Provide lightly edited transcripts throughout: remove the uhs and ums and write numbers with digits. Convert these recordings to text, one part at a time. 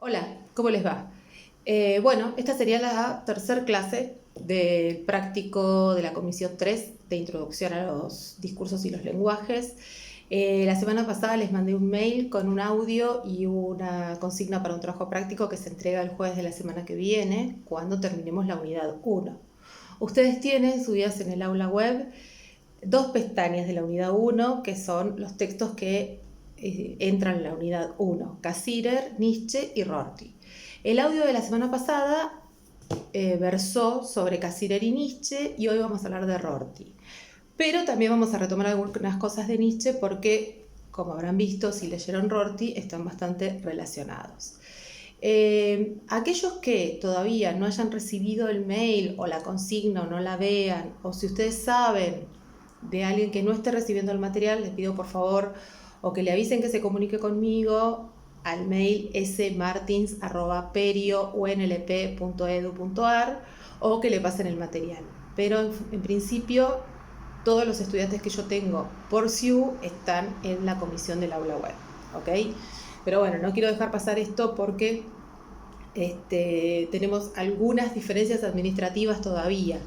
Hola, ¿cómo les va? Bueno, esta sería la tercera clase del práctico de la Comisión 3 de Introducción a los Discursos y los Lenguajes. La semana pasada les mandé un mail con un audio y una consigna para un trabajo práctico que se entrega el jueves de la semana que viene, cuando terminemos la unidad 1. Ustedes tienen subidas en el aula web dos pestañas de la unidad 1, que son los textos que entran en la unidad 1, Cassirer, Nietzsche y Rorty. El audio de la semana pasada versó sobre Cassirer y Nietzsche y hoy vamos a hablar de Rorty. Pero también vamos a retomar algunas cosas de Nietzsche porque, como habrán visto, si leyeron Rorty, están bastante relacionados. Aquellos que todavía no hayan recibido el mail o la consigna o no la vean, o si ustedes saben de alguien que no esté recibiendo el material, les pido por favor o que le avisen que se comunique conmigo al mail smartins@perio.unlp.edu.ar o que le pasen el material. Pero en principio todos los estudiantes que yo tengo por SIU están en la comisión del aula web, ¿ok? Pero bueno, no quiero dejar pasar esto porque tenemos algunas diferencias administrativas todavía.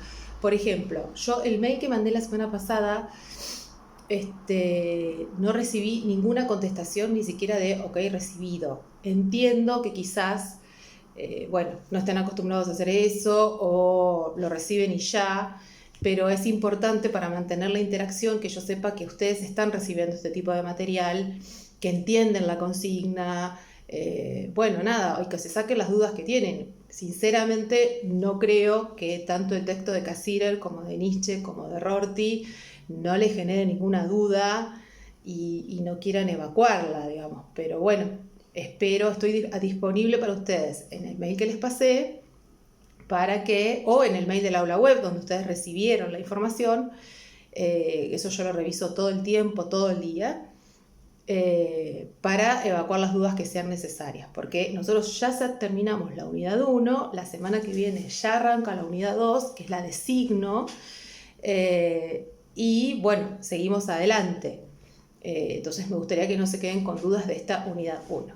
Por ejemplo, yo el mail que mandé la semana pasada no recibí ninguna contestación, ni siquiera de ok, recibido. Entiendo que quizás, no están acostumbrados a hacer eso o lo reciben y ya, pero es importante para mantener la interacción que yo sepa que ustedes están recibiendo este tipo de material, que entienden la consigna, y que se saquen las dudas que tienen. Sinceramente, no creo que tanto el texto de Cassirer como de Nietzsche como de Rorty no les genere ninguna duda y no quieran evacuarla, digamos. Pero bueno, estoy disponible para ustedes en el mail que les pasé o en el mail del aula web donde ustedes recibieron la información. Eso yo lo reviso todo el tiempo, todo el día, para evacuar las dudas que sean necesarias, porque nosotros ya terminamos la unidad 1, la semana que viene ya arranca la unidad 2, que es la de signo, y bueno, seguimos adelante. Entonces me gustaría que no se queden con dudas de esta unidad 1.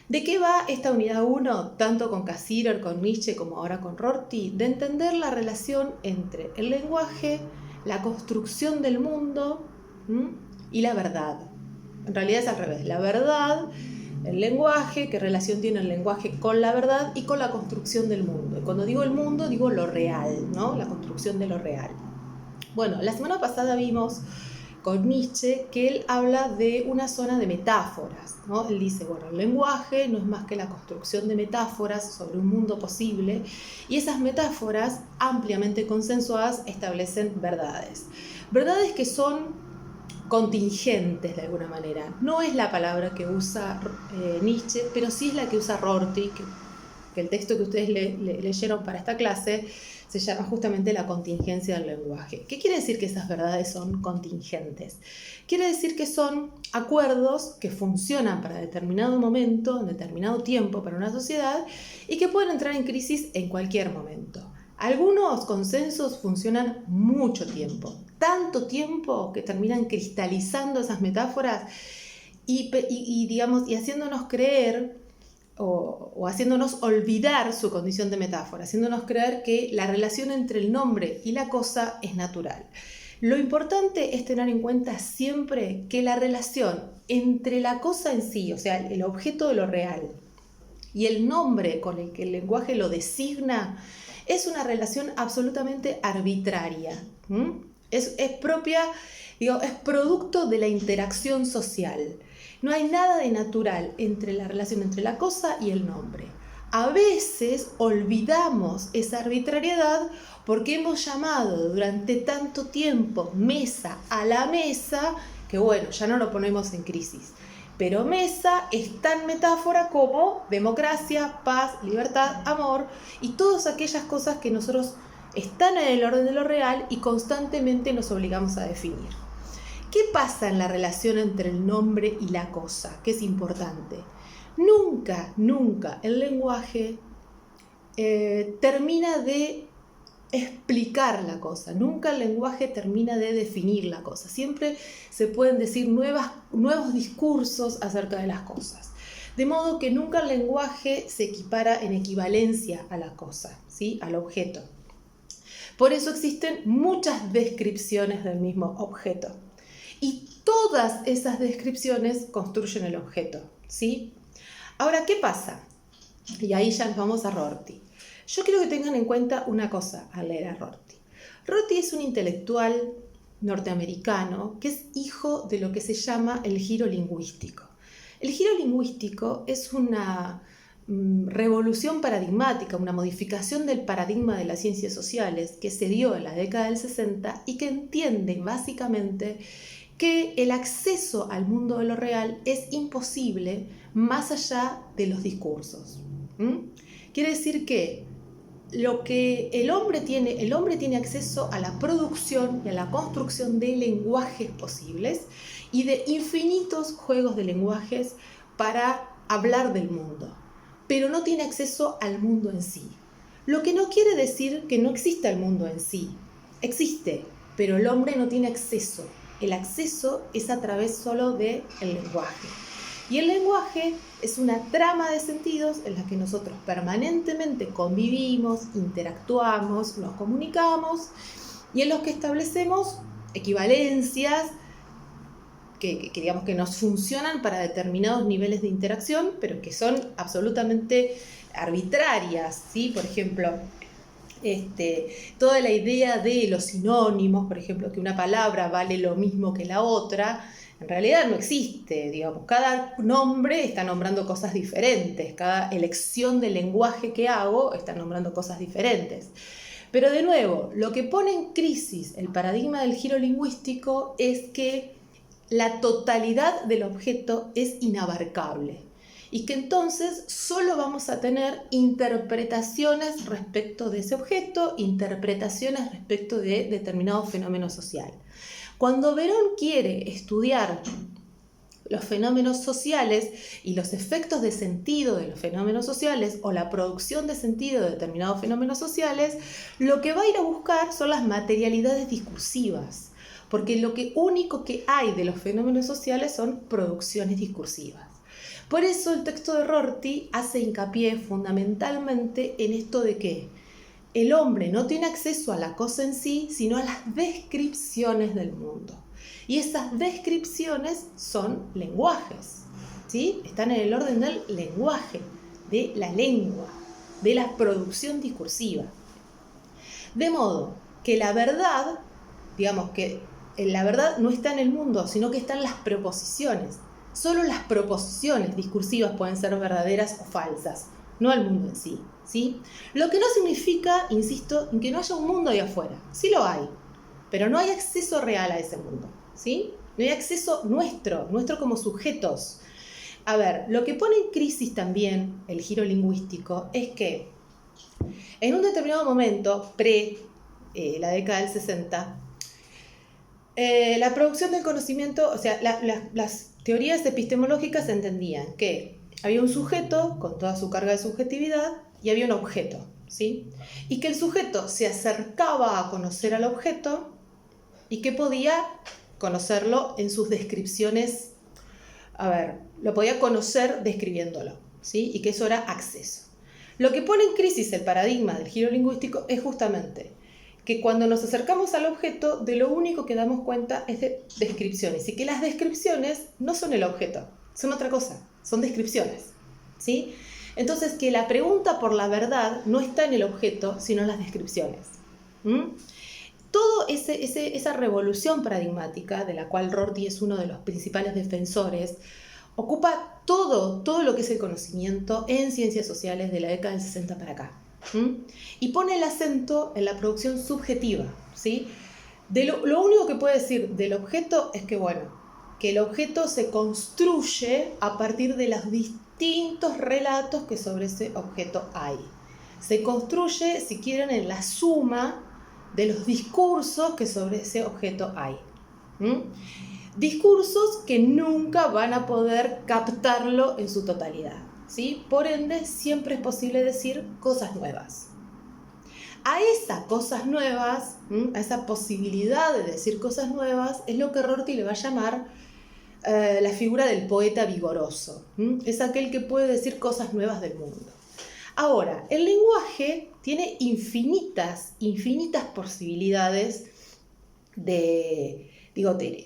¿De qué va esta unidad 1, tanto con Cassirer, con Nietzsche, como ahora con Rorty? De entender la relación entre el lenguaje, la construcción del mundo y la verdad. En realidad es al revés. La verdad, el lenguaje, qué relación tiene el lenguaje con la verdad y con la construcción del mundo. Y cuando digo el mundo, digo lo real, ¿no? La construcción de lo real. Bueno, la semana pasada vimos con Nietzsche que él habla de una zona de metáforas, ¿no? Él dice, bueno, el lenguaje no es más que la construcción de metáforas sobre un mundo posible, y esas metáforas ampliamente consensuadas establecen verdades. Verdades que son contingentes de alguna manera. No es la palabra que usa Nietzsche, pero sí es la que usa Rorty, que el texto que ustedes leyeron para esta clase se llama justamente la contingencia del lenguaje. ¿Qué quiere decir que esas verdades son contingentes? Quiere decir que son acuerdos que funcionan para determinado momento, en determinado tiempo para una sociedad, y que pueden entrar en crisis en cualquier momento. Algunos consensos funcionan mucho tiempo, tanto tiempo que terminan cristalizando esas metáforas y haciéndonos creer o haciéndonos olvidar su condición de metáfora, haciéndonos creer que la relación entre el nombre y la cosa es natural. Lo importante es tener en cuenta siempre que la relación entre la cosa en sí, o sea, el objeto de lo real, y el nombre con el que el lenguaje lo designa, es una relación absolutamente arbitraria. Es propia, es producto de la interacción social. No hay nada de natural entre la relación entre la cosa y el nombre. A veces olvidamos esa arbitrariedad porque hemos llamado durante tanto tiempo mesa a la mesa que bueno, ya no lo ponemos en crisis. Pero mesa es tan metáfora como democracia, paz, libertad, amor y todas aquellas cosas que nosotros están en el orden de lo real y constantemente nos obligamos a definir. ¿Qué pasa en la relación entre el nombre y la cosa? Que es importante. Nunca el lenguaje termina de explicar la cosa. Nunca el lenguaje termina de definir la cosa. Siempre se pueden decir nuevos discursos acerca de las cosas. De modo que nunca el lenguaje se equipara en equivalencia a la cosa, ¿sí? Al objeto. Por eso existen muchas descripciones del mismo objeto. Y todas esas descripciones construyen el objeto, ¿sí? Ahora, ¿qué pasa? Y ahí ya nos vamos a Rorty. Yo quiero que tengan en cuenta una cosa al leer a Rorty. Rorty es un intelectual norteamericano que es hijo de lo que se llama el giro lingüístico. El giro lingüístico es una revolución paradigmática, una modificación del paradigma de las ciencias sociales que se dio en la década del 60 y que entiende básicamente que el acceso al mundo de lo real es imposible más allá de los discursos. Quiere decir que lo que el hombre tiene acceso a la producción y a la construcción de lenguajes posibles y de infinitos juegos de lenguajes para hablar del mundo, pero no tiene acceso al mundo en sí. Lo que no quiere decir que no exista el mundo en sí. Existe, pero el hombre no tiene acceso. El acceso es a través solo del lenguaje. Y el lenguaje es una trama de sentidos en la que nosotros permanentemente convivimos, interactuamos, nos comunicamos y en los que establecemos equivalencias que digamos que nos funcionan para determinados niveles de interacción, pero que son absolutamente arbitrarias, ¿sí? Por ejemplo, toda la idea de los sinónimos, por ejemplo, que una palabra vale lo mismo que la otra, en realidad no existe, digamos, cada nombre está nombrando cosas diferentes, cada elección de lenguaje que hago está nombrando cosas diferentes. Pero de nuevo, lo que pone en crisis el paradigma del giro lingüístico es que la totalidad del objeto es inabarcable y que entonces solo vamos a tener interpretaciones respecto de ese objeto, interpretaciones respecto de determinado fenómeno social. Cuando Verón quiere estudiar los fenómenos sociales y los efectos de sentido de los fenómenos sociales o la producción de sentido de determinados fenómenos sociales, lo que va a ir a buscar son las materialidades discursivas, porque lo único que hay de los fenómenos sociales son producciones discursivas. Por eso el texto de Rorty hace hincapié fundamentalmente en esto de que el hombre no tiene acceso a la cosa en sí, sino a las descripciones del mundo. Y esas descripciones son lenguajes, ¿sí? Están en el orden del lenguaje, de la lengua, de la producción discursiva. De modo que la verdad, digamos que la verdad no está en el mundo, sino que están las proposiciones. Solo las proposiciones discursivas pueden ser verdaderas o falsas, no el mundo en sí, ¿sí? Lo que no significa, insisto, en que no haya un mundo ahí afuera. Sí lo hay, pero no hay acceso real a ese mundo, ¿sí? No hay acceso nuestro como sujetos. A ver, lo que pone en crisis también el giro lingüístico es que en un determinado momento, la década del 60, la producción del conocimiento, o sea, las teorías epistemológicas entendían que había un sujeto con toda su carga de subjetividad y había un objeto, ¿sí? Y que el sujeto se acercaba a conocer al objeto y que podía conocerlo en sus descripciones, lo podía conocer describiéndolo, ¿sí? Y que eso era acceso. Lo que pone en crisis el paradigma del giro lingüístico es justamente que cuando nos acercamos al objeto, de lo único que damos cuenta es de descripciones, y que las descripciones no son el objeto, son otra cosa, son descripciones, ¿sí? Entonces, que la pregunta por la verdad no está en el objeto, sino en las descripciones. Todo esa revolución paradigmática, de la cual Rorty es uno de los principales defensores, ocupa todo lo que es el conocimiento en ciencias sociales de la década del 60 para acá. Y pone el acento en la producción subjetiva, ¿sí? Lo único que puede decir del objeto es que, que el objeto se construye a partir de los distintos relatos que sobre ese objeto hay. Se construye, si quieren, en la suma de los discursos que sobre ese objeto hay. Discursos que nunca van a poder captarlo en su totalidad, ¿sí? Por ende, siempre es posible decir cosas nuevas. A esas cosas nuevas, a esa posibilidad de decir cosas nuevas, es lo que Rorty le va a llamar la figura del poeta vigoroso. Es aquel que puede decir cosas nuevas del mundo. Ahora, el lenguaje tiene infinitas posibilidades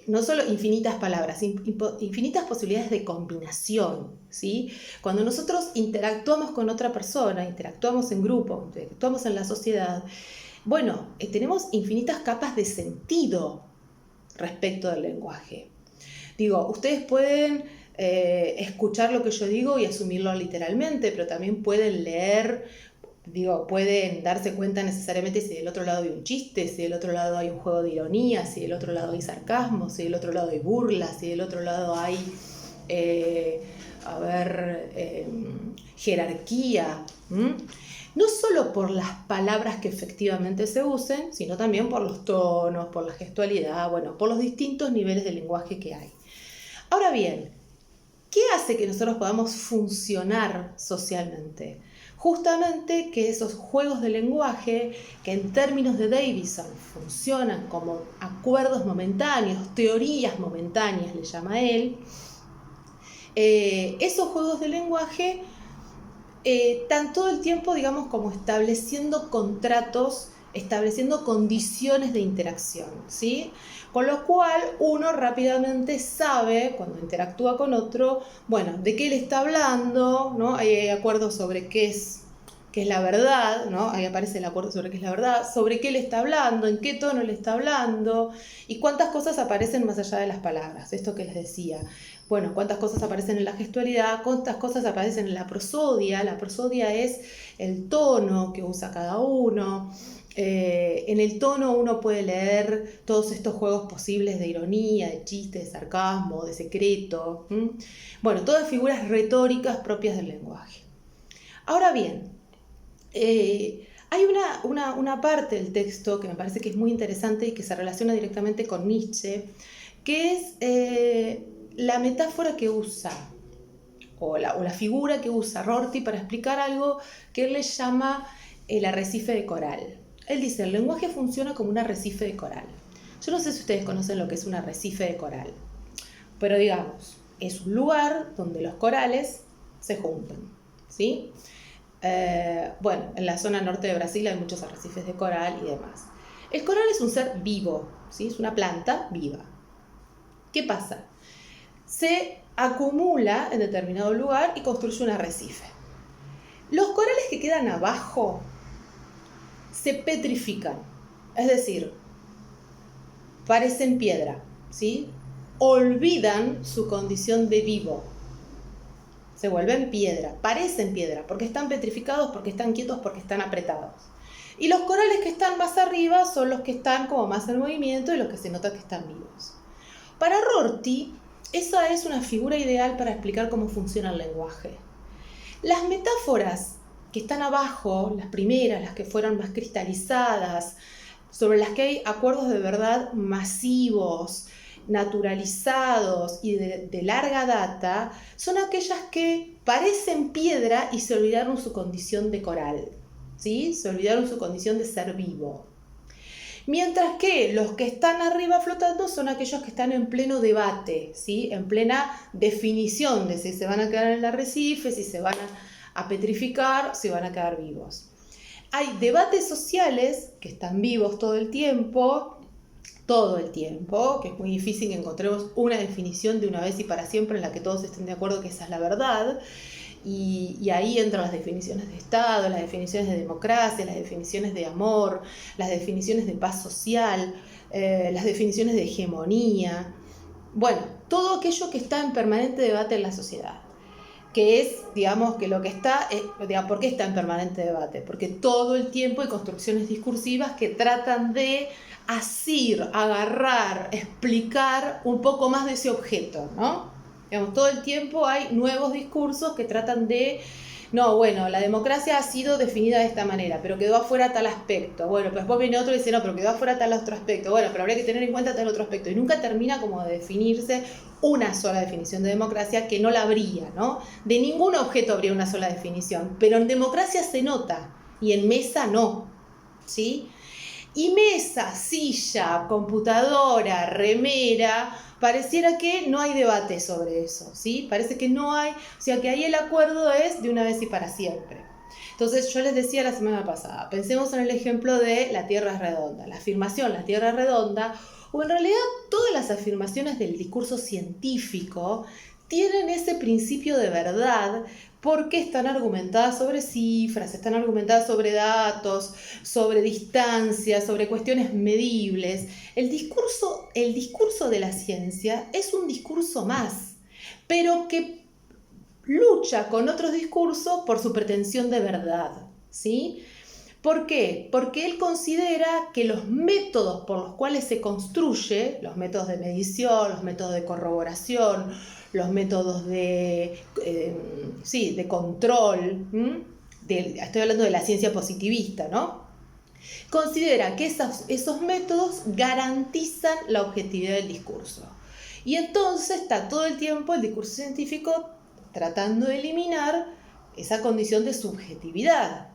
no solo infinitas palabras, infinitas posibilidades de combinación, ¿sí? Cuando nosotros interactuamos con otra persona, interactuamos en grupo, interactuamos en la sociedad, bueno, tenemos infinitas capas de sentido respecto del lenguaje. Ustedes pueden escuchar lo que yo digo y asumirlo literalmente, pero también pueden leer, pueden darse cuenta necesariamente si del otro lado hay un chiste, si del otro lado hay un juego de ironía, si del otro lado hay sarcasmo, si del otro lado hay burla, si del otro lado hay, jerarquía. No solo por las palabras que efectivamente se usen, sino también por los tonos, por la gestualidad, por los distintos niveles de lenguaje que hay. Ahora bien, ¿qué hace que nosotros podamos funcionar socialmente? Justamente que esos juegos de lenguaje, que en términos de Davison funcionan como acuerdos momentáneos, teorías momentáneas, le llama él, esos juegos de lenguaje están todo el tiempo, como estableciendo contratos, estableciendo condiciones de interacción, ¿sí? Con lo cual uno rápidamente sabe, cuando interactúa con otro, de qué le está hablando, ¿no? Hay acuerdos sobre qué es la verdad, ¿no? Ahí aparece el acuerdo sobre qué es la verdad, sobre qué le está hablando, en qué tono le está hablando, y cuántas cosas aparecen más allá de las palabras, esto que les decía. Cuántas cosas aparecen en la gestualidad, cuántas cosas aparecen en la prosodia. La prosodia es el tono que usa cada uno. En el tono uno puede leer todos estos juegos posibles de ironía, de chiste, de sarcasmo, de secreto. Todas figuras retóricas propias del lenguaje. Ahora bien, hay una parte del texto que me parece que es muy interesante y que se relaciona directamente con Nietzsche, que es la metáfora que usa, o la figura que usa Rorty para explicar algo que él le llama el arrecife de coral. Él dice, el lenguaje funciona como un arrecife de coral. Yo no sé si ustedes conocen lo que es un arrecife de coral, pero es un lugar donde los corales se juntan, ¿sí? En la zona norte de Brasil hay muchos arrecifes de coral y demás. El coral es un ser vivo, ¿sí? Es una planta viva. ¿Qué pasa? Se acumula en determinado lugar y construye un arrecife. Los corales que quedan abajo se petrifican, es decir, parecen piedra, ¿sí? Olvidan su condición de vivo, se vuelven piedra, parecen piedra, porque están petrificados, porque están quietos, porque están apretados. Y los corales que están más arriba son los que están como más en movimiento y los que se nota que están vivos. Para Rorty, esa es una figura ideal para explicar cómo funciona el lenguaje. Las metáforas que están abajo, las primeras, las que fueron más cristalizadas, sobre las que hay acuerdos de verdad masivos, naturalizados y de larga data, son aquellas que parecen piedra y se olvidaron su condición de coral, ¿sí? Se olvidaron su condición de ser vivo. Mientras que los que están arriba flotando son aquellos que están en pleno debate, ¿sí? En plena definición de si se van a quedar en el arrecife, si se van a petrificar, si van a quedar vivos. Hay debates sociales que están vivos todo el tiempo, que es muy difícil que encontremos una definición de una vez y para siempre en la que todos estén de acuerdo que esa es la verdad. Y ahí entran las definiciones de Estado, las definiciones de democracia, las definiciones de amor, las definiciones de paz social, las definiciones de hegemonía. Todo aquello que está en permanente debate en la sociedad. Que es, que lo que está, ¿por qué está en permanente debate? Porque todo el tiempo hay construcciones discursivas que tratan de asir, agarrar, explicar un poco más de ese objeto, ¿no? Todo el tiempo hay nuevos discursos que tratan de, la democracia ha sido definida de esta manera, pero quedó afuera tal aspecto. Pero después viene otro y dice, pero quedó afuera tal otro aspecto. Pero habría que tener en cuenta tal otro aspecto. Y nunca termina como de definirse una sola definición de democracia, que no la habría, ¿no? De ningún objeto habría una sola definición, pero en democracia se nota y en mesa no, ¿sí? Y mesa, silla, computadora, remera, pareciera que no hay debate sobre eso, ¿sí? Parece que no hay, o sea que ahí el acuerdo es de una vez y para siempre. Entonces yo les decía la semana pasada, pensemos en el ejemplo de la Tierra es redonda, la afirmación la Tierra es redonda, o en realidad todas las afirmaciones del discurso científico tienen ese principio de verdad porque están argumentadas sobre cifras, están argumentadas sobre datos, sobre distancias, sobre cuestiones medibles. El discurso de la ciencia es un discurso más, pero que lucha con otros discursos por su pretensión de verdad, ¿sí? ¿Por qué? Porque él considera que los métodos por los cuales se construye, los métodos de medición, los métodos de corroboración, los métodos de control, estoy hablando de la ciencia positivista, ¿no? Considera que esos métodos garantizan la objetividad del discurso. Y entonces está todo el tiempo el discurso científico tratando de eliminar esa condición de subjetividad,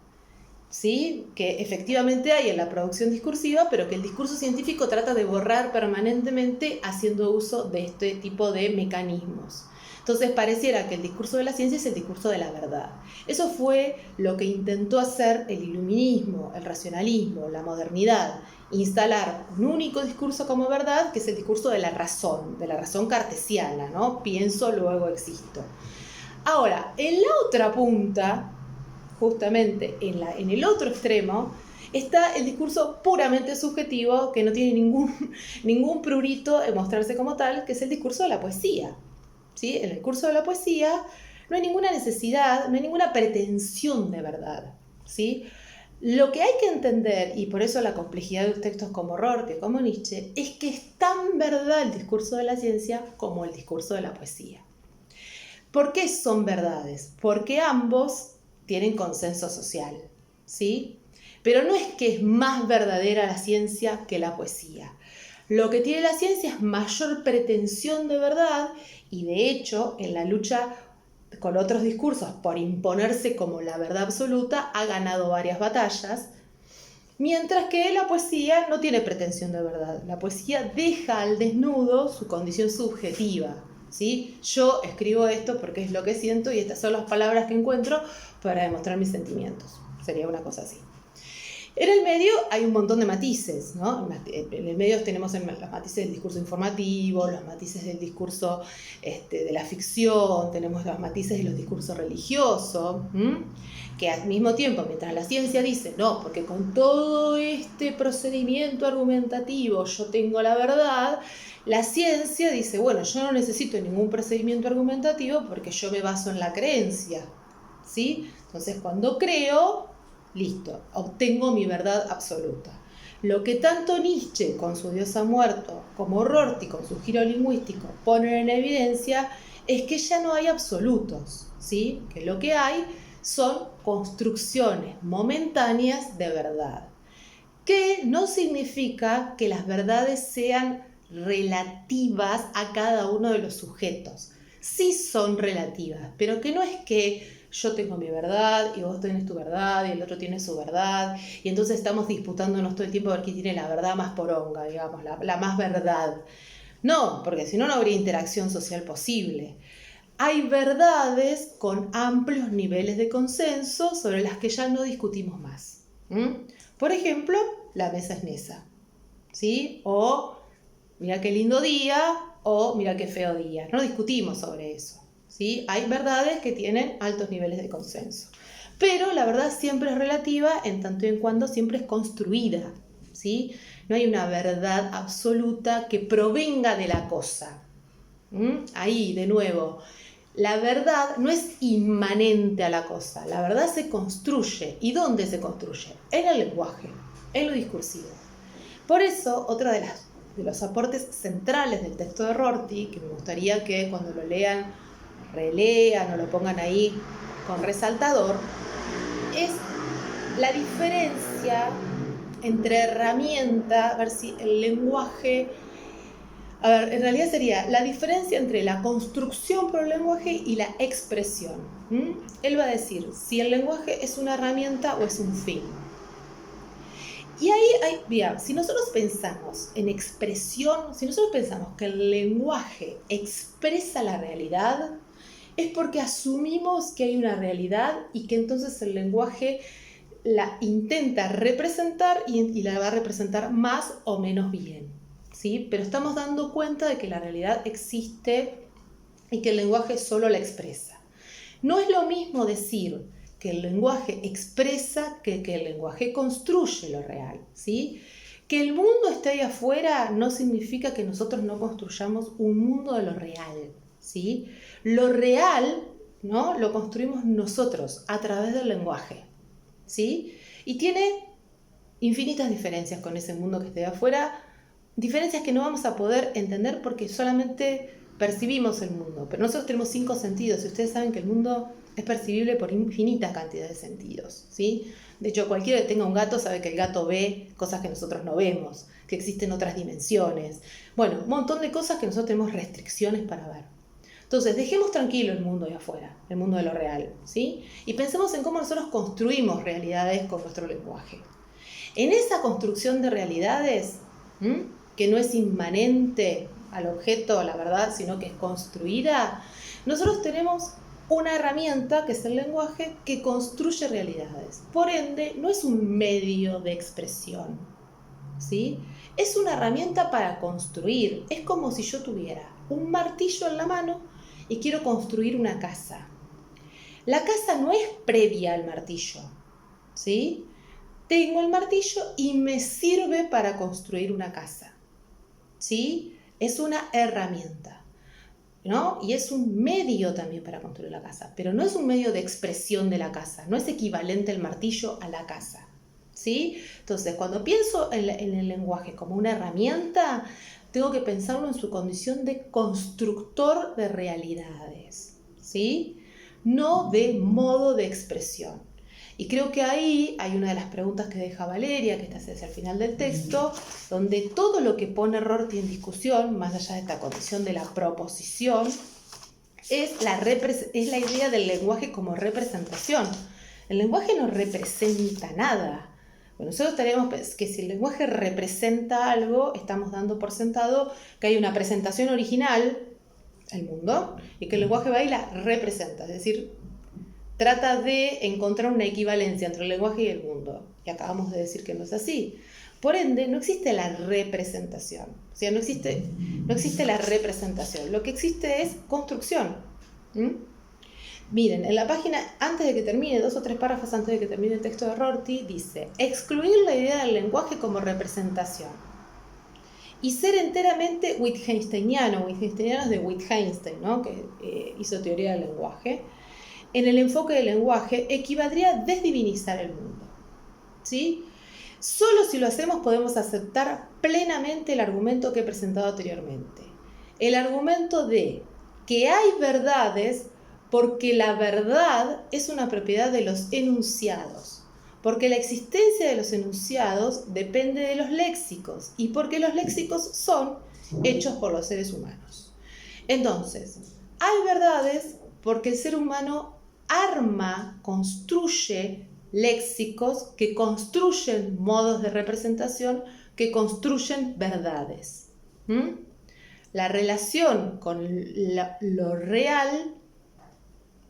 ¿sí? Que efectivamente hay en la producción discursiva, pero que el discurso científico trata de borrar permanentemente haciendo uso de este tipo de mecanismos. Entonces pareciera que el discurso de la ciencia es el discurso de la verdad. Eso fue lo que intentó hacer el iluminismo, el racionalismo, la modernidad, instalar un único discurso como verdad, que es el discurso de la razón cartesiana, ¿no? Pienso, luego existo. Ahora, en la otra punta, justamente en el otro extremo, está el discurso puramente subjetivo, que no tiene ningún prurito en mostrarse como tal, que es el discurso de la poesía, ¿sí? En el discurso de la poesía no hay ninguna necesidad, no hay ninguna pretensión de verdad, ¿sí? Lo que hay que entender, y por eso la complejidad de los textos como Rorty, como Nietzsche, es que es tan verdad el discurso de la ciencia como el discurso de la poesía. ¿Por qué son verdades? Porque ambos tienen consenso social, ¿sí? Pero no es que es más verdadera la ciencia que la poesía. Lo que tiene la ciencia es mayor pretensión de verdad y de hecho en la lucha con otros discursos por imponerse como la verdad absoluta ha ganado varias batallas, mientras que la poesía no tiene pretensión de verdad. La poesía deja al desnudo su condición subjetiva, ¿sí? Yo escribo esto porque es lo que siento y estas son las palabras que encuentro para demostrar mis sentimientos. Sería una cosa así. En el medio hay un montón de matices, ¿no? En el medio tenemos los matices del discurso informativo, los matices del discurso de la ficción, tenemos los matices de los discursos religiosos, que al mismo tiempo, mientras la ciencia dice, no, porque con todo este procedimiento argumentativo yo tengo la verdad, la ciencia dice, bueno, yo no necesito ningún procedimiento argumentativo porque yo me baso en la creencia, ¿sí? Entonces, cuando creo, listo, obtengo mi verdad absoluta. Lo que tanto Nietzsche con su Dios ha muerto como Rorty con su giro lingüístico ponen en evidencia es que ya no hay absolutos, ¿sí? Que lo que hay son construcciones momentáneas de verdad, que no significa que las verdades sean relativas a cada uno de los sujetos. Sí son relativas, pero que no es que yo tengo mi verdad y vos tenés tu verdad y el otro tiene su verdad y entonces estamos disputándonos todo el tiempo a ver quién tiene la verdad más poronga, digamos, la más verdad. No, porque si no, no habría interacción social posible. Hay verdades con amplios niveles de consenso sobre las que ya no discutimos más. Por ejemplo, la mesa es mesa, ¿sí? O mira qué lindo día o mira qué feo día. No discutimos sobre eso, ¿sí? Hay verdades que tienen altos niveles de consenso. Pero la verdad siempre es relativa en tanto y en cuanto siempre es construida, ¿sí? No hay una verdad absoluta que provenga de la cosa. Ahí, de nuevo, la verdad no es inmanente a la cosa, la verdad se construye. ¿Y dónde se construye? En el lenguaje, en lo discursivo. Por eso, otro de los aportes centrales del texto de Rorty, que me gustaría que cuando lo lean, relean o lo pongan ahí con resaltador, es la diferencia entre herramienta, a ver si el lenguaje... A ver, en realidad sería la diferencia entre la construcción por el lenguaje y la expresión. Él va a decir si el lenguaje es una herramienta o es un fin. Y ahí mira, si nosotros pensamos en expresión, si nosotros pensamos que el lenguaje expresa la realidad, es porque asumimos que hay una realidad y que entonces el lenguaje la intenta representar y la va a representar más o menos bien, ¿sí? Pero estamos dando cuenta de que la realidad existe y que el lenguaje solo la expresa. No es lo mismo decir que el lenguaje expresa que el lenguaje construye lo real, ¿sí? Que el mundo esté ahí afuera no significa que nosotros no construyamos un mundo de lo real, ¿sí? Lo real, ¿no?, lo construimos nosotros a través del lenguaje, ¿sí? Y tiene infinitas diferencias con ese mundo que esté de afuera, diferencias que no vamos a poder entender porque solamente percibimos el mundo, pero nosotros tenemos 5 sentidos y ustedes saben que el mundo es percibible por infinitas cantidades de sentidos, ¿sí? De hecho, cualquiera que tenga un gato sabe que el gato ve cosas que nosotros no vemos, que existen otras dimensiones, bueno, un montón de cosas que nosotros tenemos restricciones para ver. Entonces, dejemos tranquilo el mundo de afuera, el mundo de lo real, ¿sí? Y pensemos en cómo nosotros construimos realidades con nuestro lenguaje. En esa construcción de realidades, que no es inmanente al objeto, a la verdad, sino que es construida, nosotros tenemos una herramienta, que es el lenguaje, que construye realidades. Por ende, no es un medio de expresión, ¿sí? Es una herramienta para construir. Es como si yo tuviera un martillo en la mano y quiero construir una casa. La casa no es previa al martillo, ¿sí? Tengo el martillo y me sirve para construir una casa, ¿sí? Es una herramienta, ¿no? Y es un medio también para construir la casa, pero no es un medio de expresión de la casa, no es equivalente el martillo a la casa, ¿sí? Entonces, cuando pienso en el lenguaje como una herramienta, tengo que pensarlo en su condición de constructor de realidades, ¿sí? No de modo de expresión. Y creo que ahí hay una de las preguntas que deja Valeria, que está hacia el final del texto, donde todo lo que pone Rorty en discusión, más allá de esta condición de la proposición, es la idea del lenguaje como representación. El lenguaje no representa nada. Bueno, nosotros estaríamos que si el lenguaje representa algo, estamos dando por sentado que hay una presentación original, el mundo, y que el lenguaje va y la representa, es decir, trata de encontrar una equivalencia entre el lenguaje y el mundo. Y acabamos de decir que no es así. Por ende, no existe la representación. O sea, no existe la representación. Lo que existe es construcción. Miren, en la página, antes de que termine, 2 o 3 párrafos antes de que termine el texto de Rorty, dice: excluir la idea del lenguaje como representación y ser enteramente wittgensteiniano es de Wittgenstein, ¿no?, que hizo teoría del lenguaje. En el enfoque del lenguaje equivaldría a desdivinizar el mundo, ¿sí? Solo si lo hacemos podemos aceptar plenamente el argumento que he presentado anteriormente. El argumento de que hay verdades porque la verdad es una propiedad de los enunciados, porque la existencia de los enunciados depende de los léxicos y porque los léxicos son hechos por los seres humanos. Entonces, hay verdades porque el ser humano construye léxicos que construyen modos de representación, que construyen verdades. La relación con lo real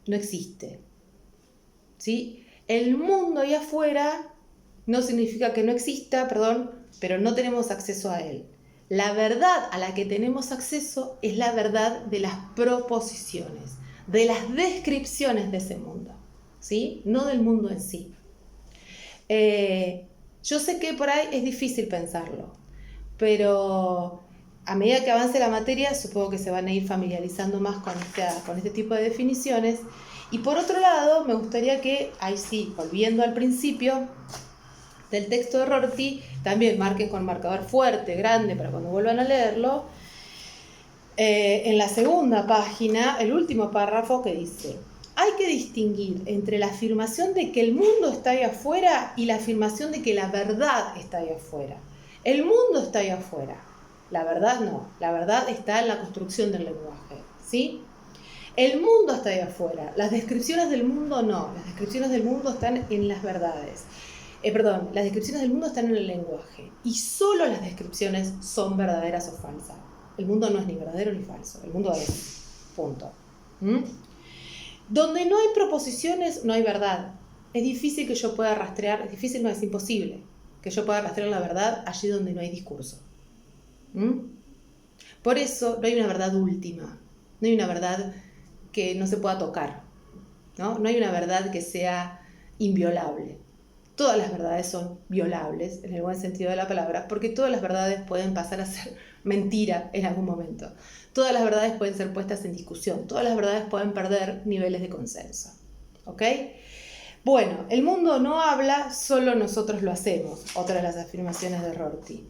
no existe, ¿sí? El mundo ahí afuera no significa que no exista, pero no tenemos acceso a él. La verdad a la que tenemos acceso es la verdad de las proposiciones, de las descripciones de ese mundo, ¿sí? No del mundo en sí. Yo sé que por ahí es difícil pensarlo, pero a medida que avance la materia, supongo que se van a ir familiarizando más con este tipo de definiciones. Y por otro lado, me gustaría que, ahí sí, volviendo al principio del texto de Rorty, también marquen con marcador fuerte, grande, para cuando vuelvan a leerlo, en la segunda página, el último párrafo que dice: hay que distinguir entre la afirmación de que el mundo está ahí afuera y la afirmación de que la verdad está ahí afuera. El mundo está ahí afuera, la verdad no. La verdad está en la construcción del lenguaje, ¿sí? El mundo está ahí afuera, las descripciones del mundo no. Las descripciones del mundo están en las verdades. Las descripciones del mundo están en el lenguaje y solo las descripciones son verdaderas o falsas. El mundo no es ni verdadero ni falso, el mundo es, punto. Donde no hay proposiciones, no hay verdad. Es difícil que yo pueda rastrear, no, es imposible que yo pueda rastrear la verdad allí donde no hay discurso. Por eso no hay una verdad última, no hay una verdad que no se pueda tocar, ¿no? No hay una verdad que sea inviolable. Todas las verdades son violables, en el buen sentido de la palabra, porque todas las verdades pueden pasar a ser mentira en algún momento. Todas las verdades pueden ser puestas en discusión, todas las verdades pueden perder niveles de consenso. ¿Ok? Bueno, el mundo no habla, solo nosotros lo hacemos, otra de las afirmaciones de Rorty.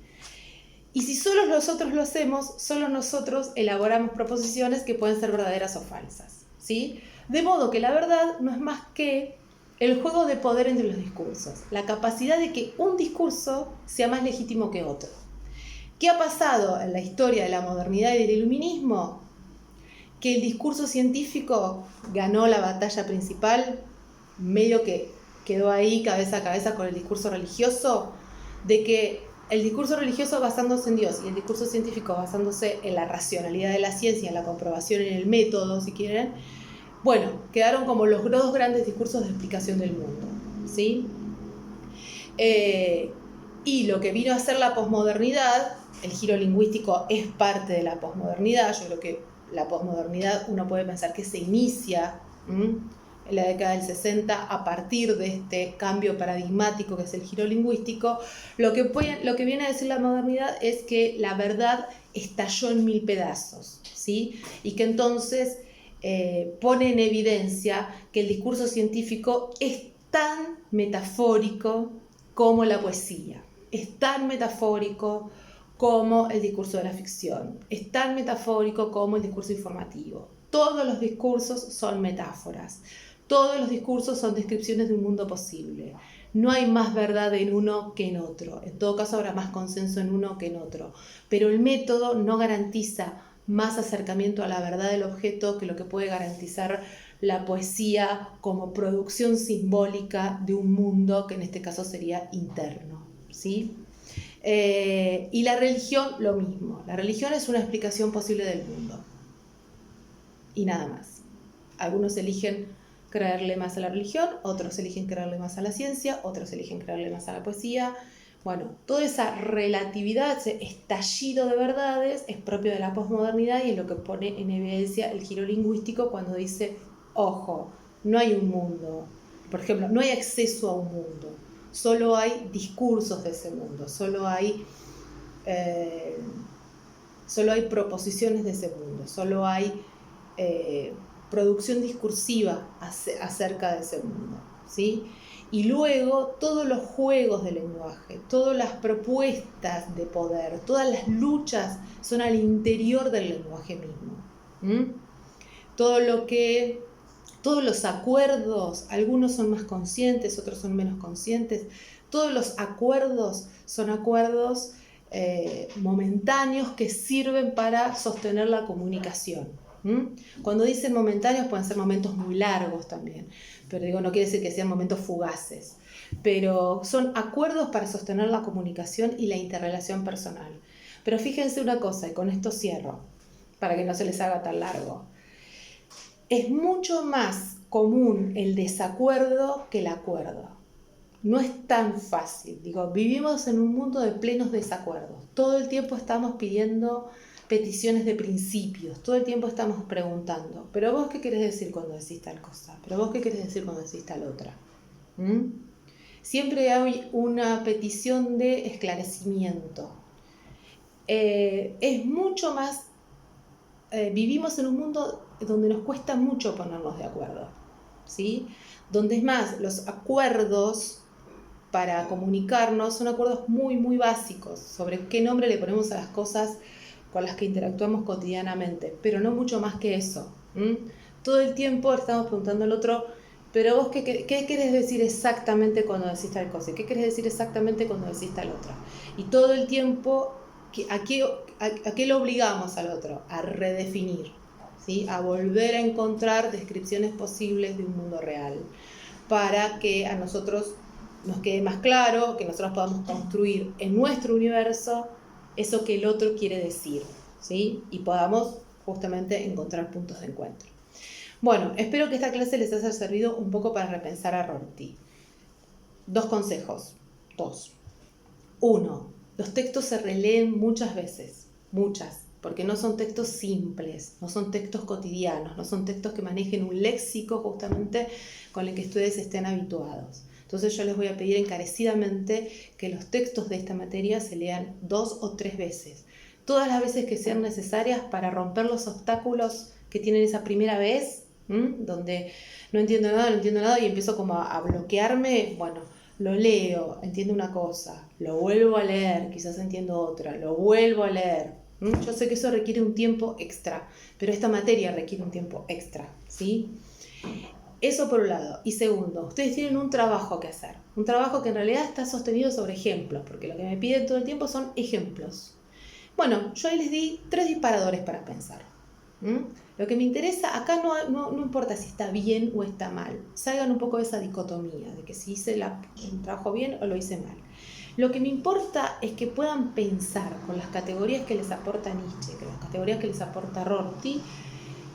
Y si solo nosotros lo hacemos, solo nosotros elaboramos proposiciones que pueden ser verdaderas o falsas, ¿sí? De modo que la verdad no es más que el juego de poder entre los discursos, la capacidad de que un discurso sea más legítimo que otro. ¿Qué ha pasado en la historia de la modernidad y del iluminismo? Que el discurso científico ganó la batalla principal, medio que quedó ahí cabeza a cabeza con el discurso religioso, de que el discurso religioso basándose en Dios y el discurso científico basándose en la racionalidad de la ciencia, en la comprobación, en el método, si quieren, bueno, quedaron como los dos grandes discursos de explicación del mundo, ¿sí? Y lo que vino a ser la posmodernidad, el giro lingüístico es parte de la posmodernidad. Yo creo que la posmodernidad uno puede pensar que se inicia en la década del 60 a partir de este cambio paradigmático que es el giro lingüístico. Lo que viene a decir la modernidad es que la verdad estalló en 1000 pedazos, ¿sí? Y que entonces pone en evidencia que el discurso científico es tan metafórico como la poesía, es tan metafórico como el discurso de la ficción, es tan metafórico como el discurso informativo. Todos los discursos son metáforas, todos los discursos son descripciones de un mundo posible. No hay más verdad en uno que en otro, en todo caso habrá más consenso en uno que en otro, pero el método no garantiza más acercamiento a la verdad del objeto que lo que puede garantizar la poesía como producción simbólica de un mundo que en este caso sería interno, ¿sí? Y la religión lo mismo. La religión es una explicación posible del mundo y nada más. Algunos eligen creerle más a la religión, otros eligen creerle más a la ciencia, otros eligen creerle más a la poesía. Bueno, toda esa relatividad, ese estallido de verdades es propio de la posmodernidad y es lo que pone en evidencia el giro lingüístico cuando dice, ojo, no hay un mundo. Por ejemplo, no hay acceso a un mundo, solo hay discursos de ese mundo, solo hay proposiciones de ese mundo, solo hay producción discursiva acerca de ese mundo, ¿sí? Y luego todos los juegos del lenguaje, todas las propuestas de poder, todas las luchas son al interior del lenguaje mismo. Todos los acuerdos, algunos son más conscientes, otros son menos conscientes, todos los acuerdos son acuerdos momentáneos que sirven para sostener la comunicación. Cuando dicen momentáneos pueden ser momentos muy largos también, pero no quiere decir que sean momentos fugaces, pero son acuerdos para sostener la comunicación y la interrelación personal. Pero fíjense una cosa, y con esto cierro, para que no se les haga tan largo. Es mucho más común el desacuerdo que el acuerdo. No es tan fácil. Vivimos en un mundo de plenos desacuerdos. Todo el tiempo estamos pidiendo peticiones de principios, todo el tiempo estamos preguntando, pero vos qué querés decir cuando decís tal cosa, pero vos qué querés decir cuando decís tal otra. Siempre hay una petición de esclarecimiento. Es mucho más, vivimos en un mundo donde nos cuesta mucho ponernos de acuerdo, ¿sí? Donde es más, los acuerdos para comunicarnos son acuerdos muy, muy básicos sobre qué nombre le ponemos a las cosas con las que interactuamos cotidianamente, pero no mucho más que eso. Todo el tiempo estamos preguntando al otro, pero vos qué querés decir exactamente cuando decís tal cosa, y qué querés decir exactamente cuando decís tal otra. Y todo el tiempo, ¿a qué lo obligamos al otro? A redefinir, ¿sí? A volver a encontrar descripciones posibles de un mundo real, para que a nosotros nos quede más claro, que nosotros podamos construir en nuestro universo eso que el otro quiere decir, ¿sí? Y podamos justamente encontrar puntos de encuentro. Bueno, espero que esta clase les haya servido un poco para repensar a Rorty. 2 consejos. 2. 1. Los textos se releen muchas veces, muchas, porque no son textos simples, no son textos cotidianos, no son textos que manejen un léxico justamente con el que ustedes estén habituados. Entonces yo les voy a pedir encarecidamente que los textos de esta materia se lean 2 o 3 veces. Todas las veces que sean necesarias para romper los obstáculos que tienen esa primera vez, donde no entiendo nada y empiezo como a bloquearme. Bueno, lo leo, entiendo una cosa, lo vuelvo a leer, quizás entiendo otra, lo vuelvo a leer. Yo sé que eso requiere un tiempo extra, pero esta materia requiere un tiempo extra, ¿sí? Eso por un lado. Y segundo, ustedes tienen un trabajo que hacer, un trabajo que en realidad está sostenido sobre ejemplos, porque lo que me piden todo el tiempo son ejemplos. Bueno, yo ahí les di 3 disparadores para pensar. Lo que me interesa, acá no importa si está bien o está mal, salgan un poco de esa dicotomía, de que si hice un trabajo bien o lo hice mal. Lo que me importa es que puedan pensar con las categorías que les aporta Nietzsche, con las categorías que les aporta Rorty,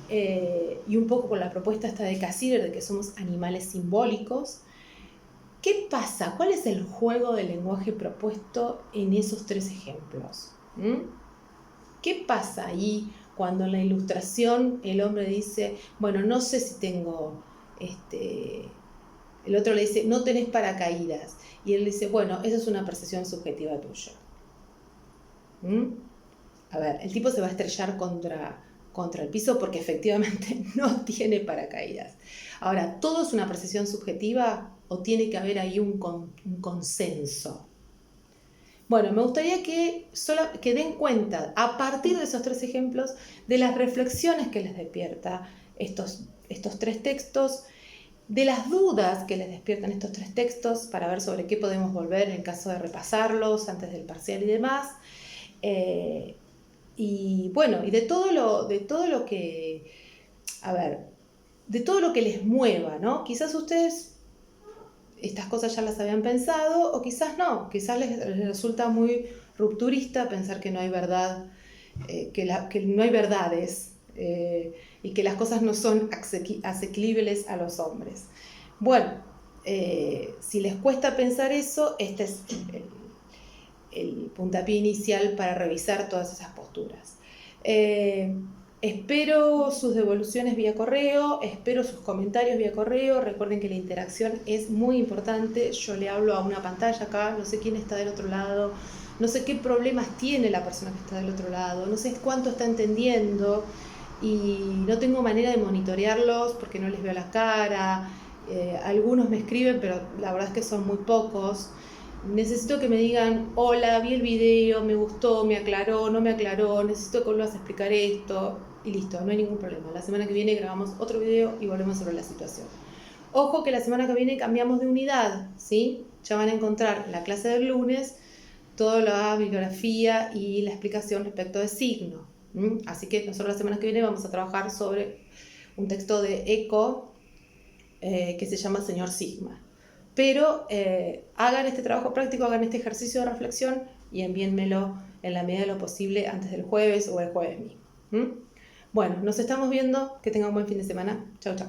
y un poco con la propuesta esta de Cassirer de que somos animales simbólicos. ¿Qué pasa? ¿Cuál es el juego del lenguaje propuesto en esos 3 ejemplos? ¿Qué pasa ahí cuando en la ilustración el hombre dice, bueno, no sé si tengo, el otro le dice, no tenés paracaídas, y él dice, bueno, esa es una percepción subjetiva tuya? A ver, el tipo se va a estrellar contra el piso porque efectivamente no tiene paracaídas. Ahora, ¿todo es una percepción subjetiva o tiene que haber ahí un consenso? Bueno, me gustaría que den cuenta, a partir de esos 3 ejemplos, de las reflexiones que les despierta estos 3 textos, de las dudas que les despiertan estos 3 textos, para ver sobre qué podemos volver en caso de repasarlos antes del parcial y demás. Y bueno, y de todo lo que, a ver, de todo lo que les mueva, ¿no? Quizás ustedes estas cosas ya las habían pensado o quizás no, quizás les resulta muy rupturista pensar que no hay verdad, que no hay verdades, y que las cosas no son asequibles a los hombres. Bueno, si les cuesta pensar eso, este es el puntapié inicial para revisar todas esas posturas. Espero sus devoluciones vía correo, espero sus comentarios vía correo. Recuerden que la interacción es muy importante. Yo le hablo a una pantalla acá, no sé quién está del otro lado, no sé qué problemas tiene la persona que está del otro lado, no sé cuánto está entendiendo y no tengo manera de monitorearlos porque no les veo la cara. Algunos me escriben, pero la verdad es que son muy pocos. Necesito que me digan, hola, vi el video, me gustó, me aclaró, no me aclaró, necesito que vuelvas a explicar esto, y listo, no hay ningún problema. La semana que viene grabamos otro video y volvemos sobre la situación. Ojo que la semana que viene cambiamos de unidad, ¿sí? Ya van a encontrar en la clase del lunes toda la bibliografía y la explicación respecto de signo. Así que nosotros la semana que viene vamos a trabajar sobre un texto de Eco que se llama Señor Sigma. Pero hagan este trabajo práctico, hagan este ejercicio de reflexión y envíenmelo en la medida de lo posible antes del jueves o el jueves mismo. Bueno, nos estamos viendo, que tengan un buen fin de semana. Chau, chau.